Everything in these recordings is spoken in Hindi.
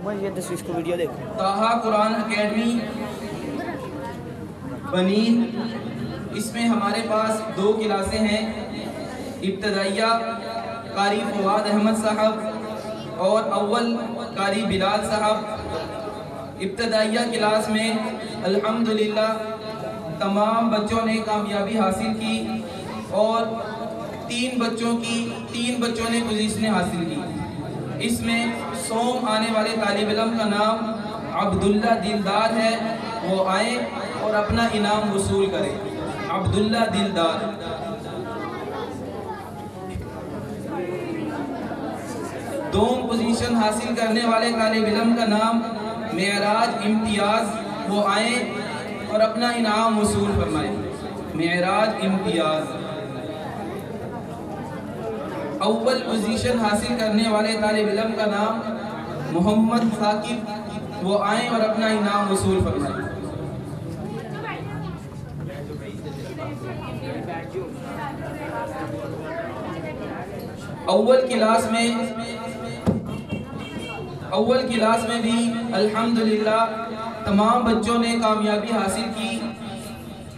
ये 10 इसको वीडियो देखो। ताहा कुरान अकेडमी बनीन, इसमें हमारे पास 2 क्लासें हैं। इब्तदाइया कारी फवाद अहमद साहब और अव्वल कारी बिलाल साहब। इब्तदाइया क्लास में अल्हम्दुलिल्लाह तमाम बच्चों ने कामयाबी हासिल की और 3 बच्चों ने पोजीशनें हासिल की। इसमें सोम आने वाले तालिब इल्म का नाम अब्दुल्ला दिलदार है, वो आए और अपना इनाम वसूल करें। अब्दुल्ला दिलदार। दोम पोजीशन हासिल करने वाले तालिब इल्म का नाम मेराज इम्तियाज, वो आए और अपना इनाम वसूल फरमाए। मेराज इम्तियाज। अव्वल पोजीशन हासिल करने वाले तालिब इल्म का नाम मोहम्मद साकिब, वो आए और अपना इनाम वसूल फरमाए। अव्वल क्लास में भी अल्हम्दुलिल्लाह तमाम बच्चों ने कामयाबी हासिल की।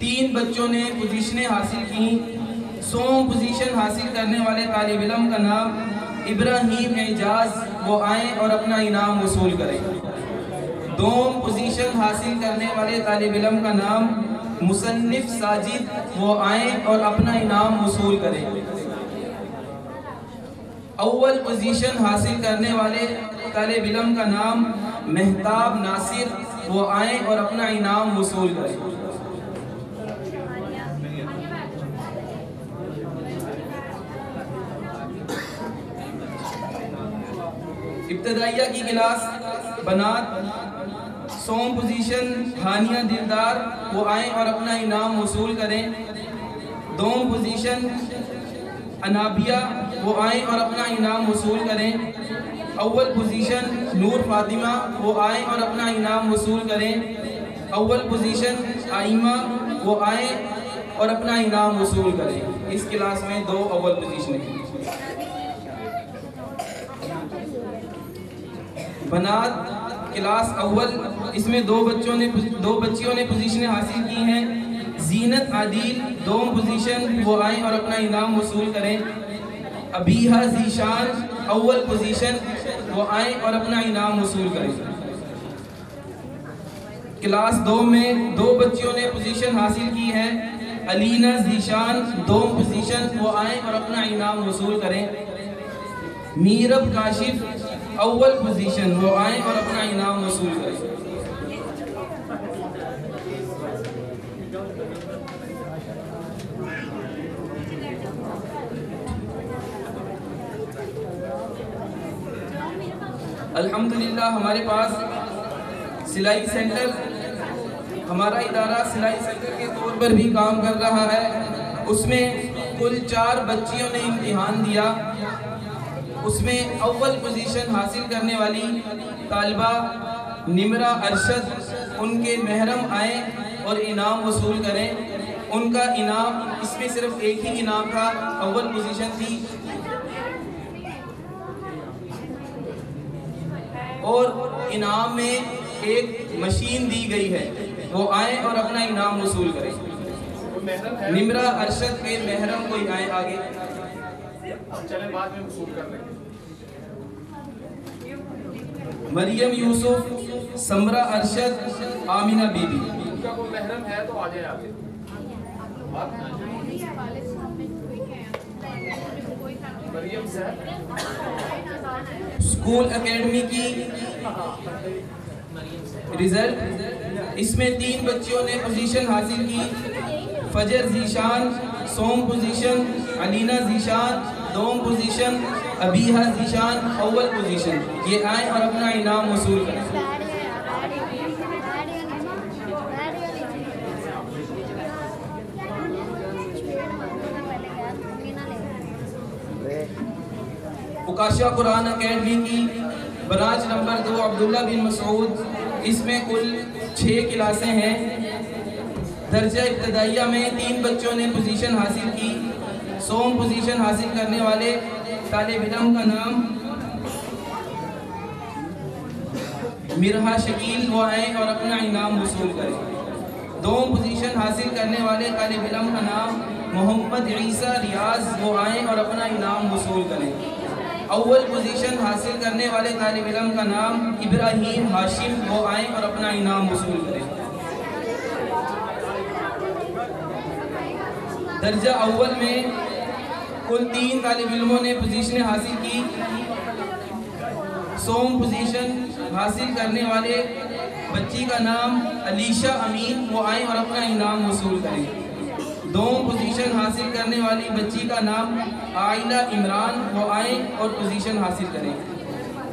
3 बच्चों ने पोजीशनें हासिल की। 100 पोजीशन हासिल करने वाले तालिब इल्म का नाम इब्राहिम एजाज, वो आए और अपना इनाम वसूल करें। 2 पोजीशन हासिल करने वाले तालिब इल्म का नाम मुसन्निफ साजिद, वो आए और अपना इनाम वसूल करें। अव्वल पोजीशन हासिल करने वाले तालिब इल्म का नाम मेहताब नासिर, वो आए और अपना इनाम वसूल करें। इब्तदाइया की क्लास बनात 100 पोजीशन हानिया दिलदार, वो आए और अपना इनाम वसूल करें। 2 पोजीशन अनाबिया, वो आए और अपना इनाम वसूल करें। अव्वल पोजीशन नूर फातिमा, वो आए और अपना इनाम वसूल करें। अव्वल पोजीशन आइमा, वो आए और अपना इनाम वसूल करें। इस क्लास में 2 अव्वल पोजीशन हैं। बनात क्लास अव्वल, इसमें 2 बच्चियों ने पोजीशनें हासिल की हैं। जीनत आदिल 2 पोजीशन, वो आए और अपना इनाम वसूल करें। अबीहा जीशान अव्वल पोजीशन, वो आए और अपना इनाम वसूल करें। क्लास 2 में 2 बच्चियों ने पोजीशन हासिल की है। अलीना जीशान 2 पोजीशन, वो आए और अपना इनाम वसूल करें। मीरब काशिफ अव्वल पोजीशन, वो आए और अपना इनाम वसूल करें। अल्हम्दुलिल्लाह हमारे पास सिलाई सेंटर, हमारा इदारा सिलाई सेंटर के तौर पर भी काम कर रहा है। उसमें कुल 4 बच्चियों ने इम्तिहान दिया। उसमें अव्वल पोजीशन हासिल करने वाली तालिबा निमरा अरशद, उनके महरम आए और इनाम वसूल करें। उनका इनाम, इसमें सिर्फ एक ही इनाम था, अव्वल पोजीशन थी और इनाम में एक मशीन दी गई है। वो आए और अपना इनाम वसूल करें। निमरा अरशद के महरम कोई आए आगे, चले बाद में वसूल कर लेंगे। मरियम यूसुफ, समरा अरशद, आमिना बीबी। उनका कोई महरम है तो आ जाए आगे। मरियम से स्कूल एकेडमी की रिजल्ट, इसमें 3 बच्चियों ने पोजीशन हासिल की। फजर जीशान 100 पोजीशन, अलीना जीशान 2 पोजीशन, अबीहा जीशान अव्वल पोजीशन। ये आए और अपना इनाम वसूल करें। उकाशा कुरान अकेडमी की ब्रांच नंबर 2 अब्दुल्ला बिन मसूद, इसमें कुल 6 क्लासें हैं। दर्जा इब्तदाइया में 3 बच्चों ने पोजीशन हासिल की। 100 पोजीशन हासिल करने वाले तालिब इल्म का नाम मिरहा शकील वो आए और अपना इनाम वसूल करें। दोम पोजीशन हासिल करने वाले तालिब इल्म का नाम मोहम्मद ईसा रियाज वो आए और अपना इनाम वसूल करें। अव्वल पोजीशन हासिल करने वाले तालिब इल्म का नाम इब्राहिम हाशिम वो आए और अपना इनाम वसूल करें। दर्जा अव्वल में कुल 3 तालिब इल्मों ने पोजीशनें हासिल की। सोम पोजीशन हासिल करने वाले बच्ची का नाम अलीशा अमीन वो आए और अपना इनाम वसूल करें। दोम पोजीशन हासिल करने वाली बच्ची का नाम आइला इमरान वो आए और पोजीशन हासिल करें।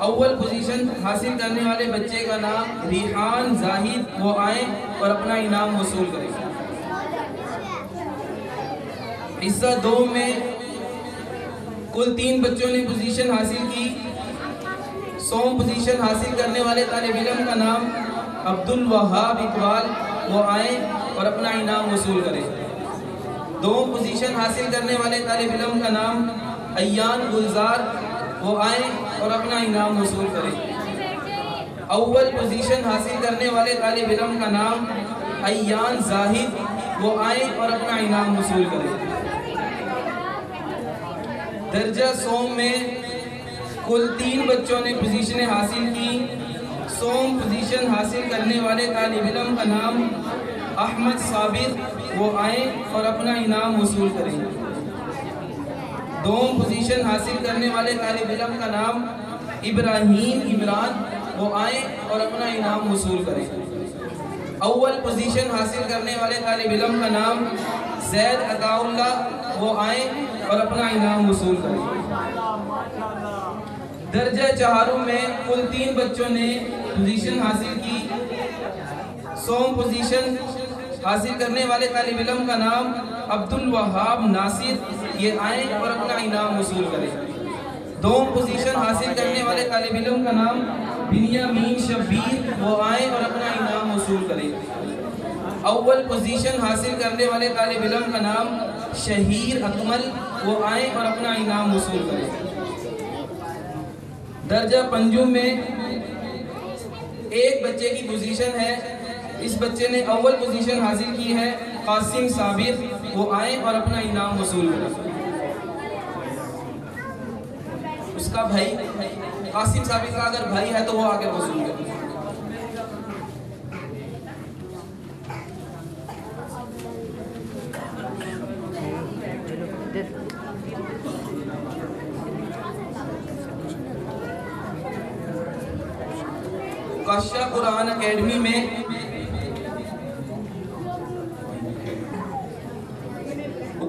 अव्वल पोजीशन हासिल करने वाले बच्चे का नाम रिहान जाहिद वो आए और अपना इनाम वसूल करें। हिस्सा 2 में कुल 3 बच्चों ने पोजीशन हासिल की। सोम पोजीशन हासिल करने वाले तालिब इल्म का नाम अब्दुल वहाब इकबाल वो आए और अपना इनाम वसूल करें। दोम पोजीशन हासिल करने वाले तालिब इल्म का नाम अयान गुलजार वो आए और अपना इनाम वसूल करें। अव्वल पोजीशन हासिल करने वाले तालिब इल्म का नाम अयान जाहिद वो आए और अपना इनाम वसूल करें। दर्जा सोम में कुल 3 बच्चों ने पोजीशनें हासिल की। सोम पोजीशन हासिल करने वाले तालिब इल्म का नाम अहमद साबिर वो आए और अपना इनाम वसूल करें। दोम पोजीशन हासिल करने वाले तालिब इल्म का नाम इब्राहिम इमरान वो आए और अपना इनाम वसूल करें। अव्वल पोजीशन हासिल करने वाले तालिब इल्म का नाम जैद अताउल्ला वो आए और अपना इनाम वसूल करें। दर्जा चहारों में कुल 3 बच्चों ने पोजीशन हासिल की। सोम पोजीशन हासिल करने वाले तालिब इल्म का नाम अब्दुल वहाब नासिर ये आए और अपना इनाम वसूल करें। दोम पोजीशन हासिल करने वाले तालिब इल्म का नाम बिनियामीन शब्बीर वो आए और अपना इनाम वसूल करें। अव्वल पोजीशन हासिल करने वाले तालिब इल्म का नाम शहीर अकमल वो आए और अपना इनाम वसूल करें। दर्जा पंजुम में एक बच्चे की पोजीशन है। इस बच्चे ने अव्वल पोजीशन हासिल की है। कासिम साबिर वो आए और अपना इनाम वसूल करें। उसका भाई कासिम साबिर का अगर भाई है तो वो आगे वसूल करे। काशा कुरान एकेडमी में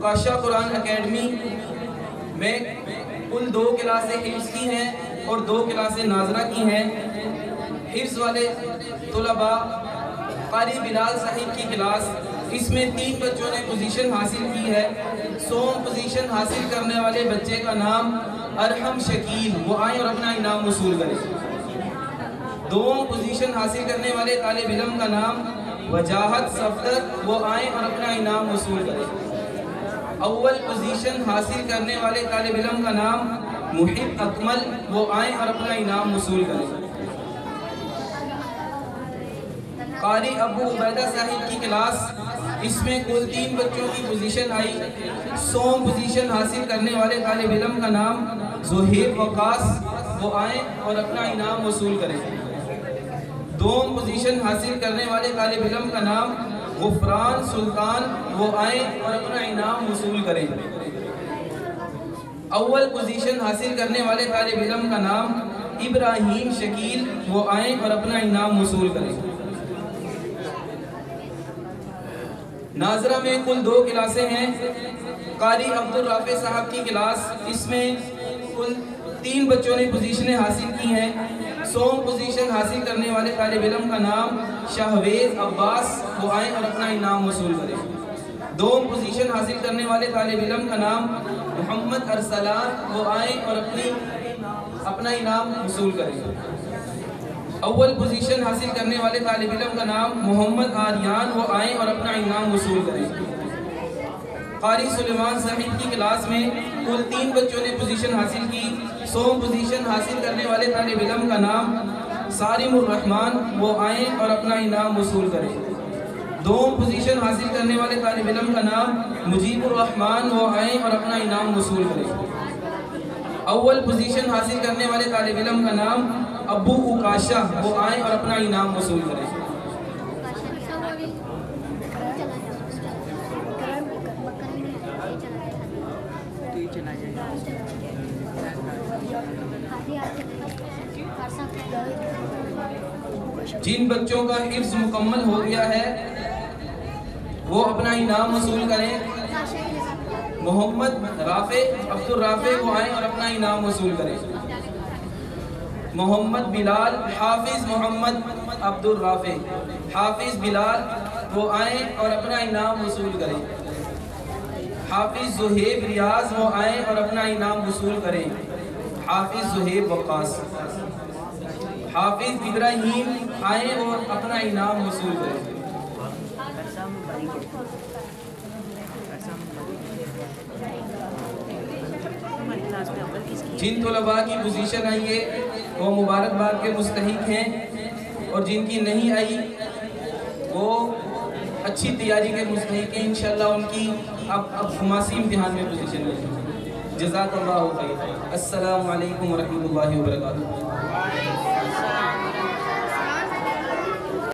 काशा कुरान एकेडमी में कुल 2 क्लासें हिफ्ज़ की हैं और 2 क्लासें नाजरा की हैं। हिफ्ज़ वाले तुलबा कारी बिलाल साहिब की क्लास, इसमें 3 बच्चों ने पोजीशन हासिल की है। सोम पोजीशन हासिल करने वाले बच्चे का नाम अरहम शकील वो आए और अपना इनाम वसूल करें। दोम पोजीशन हासिल करने वाले तालिब इल्म का नाम वजाहत सफदर वो आए और अपना इनाम वसूल करें। अव्वल पोजीशन हासिल करने वाले तालिब इल्म का नाम मुहिब अकमल वो आए और अपना इनाम वसूल करें। कारी अबू उबैदा साहिब की क्लास, इसमें कुल 3 बच्चों की पोजीशन आई। सोम पोजीशन हासिल करने वाले तालिब इल्म का नाम ज़ुहैब वकास वो आए और अपना इनाम वसूल करें। दोम पोजीशन हासिल करने वाले तालिब इल्म का नाम गुफरान सुल्तान वो आए और अपना इनाम वसूल करें। अव्वल पोजीशन हासिल करने वाले तालिब इल्म का नाम इब्राहिम शकील वो आए और अपना इनाम वसूल करें। नाजरा में कुल 2 क्लासें हैं। कारी अब्दुल राफे साहब की क्लास, इसमें कुल 3 बच्चों ने पोजीशनें हासिल की हैं। सोम पोजीशन हासिल करने वाले तालिब इल्म का नाम शाहवेज अब्बास वो आए और अपना इनाम वसूल करें। दोम पोजीशन हासिल करने वाले तालिब इल्म का नाम मोहम्मद अरसलान वो आए और अपना इनाम वसूल करें। अव्वल पोजीशन हासिल करने वाले तालिब इल्म का नाम मोहम्मद आर्यान वो आए और अपना इनाम वसूल करें। कारी सुलेमान साहिब की क्लास में कुल 3 बच्चों ने पोजीशन हासिल की। सोम पोजीशन हासिल करने वाले तालिब इल्म का नाम सारिमुर रहमान वो आए और अपना इनाम वसूल करें। दोम पोजीशन हासिल करने वाले तालिब इल्म का नाम मुजीबुर रहमान वो आए और अपना इनाम वसूल करें। अव्वल पोजीशन हासिल करने वाले तालिब इल्म का नाम अबू उकाशा वो आए और अपना इनाम वसूल करें। जिन बच्चों का हिफ्ज़ मुकम्मल हो गया है वो अपना इनाम वसूल करें। मोहम्मद राफे अब्दुल राफे वो आए और अपना इनाम वसूल करें। मोहम्मद बिलाल हाफिज मोहम्मद अब्दुल राफे हाफिज बिलाल वो आए और अपना इनाम वसूल करें। हाफिज जुहेब रियाज वो आए और अपना इनाम वसूल करें। हाफिज जुहेब वक्कास हाफिज इब्राहीम आए और अपना इनाम वसूल करें। जिन तलबा की पोजीशन आई है वो मुबारकबाद के मुस्तहिक हैं और जिनकी नहीं आई वो अच्छी तैयारी के मुस्तहिक हैं। इंशाल्लाह उनकी अब खुमासी इम्तिहान में पोजीशन है। जज़ाकल्लाहु खैर। अस्सलामु अलैकुम व रहमतुल्लाहि व बरकातुहू।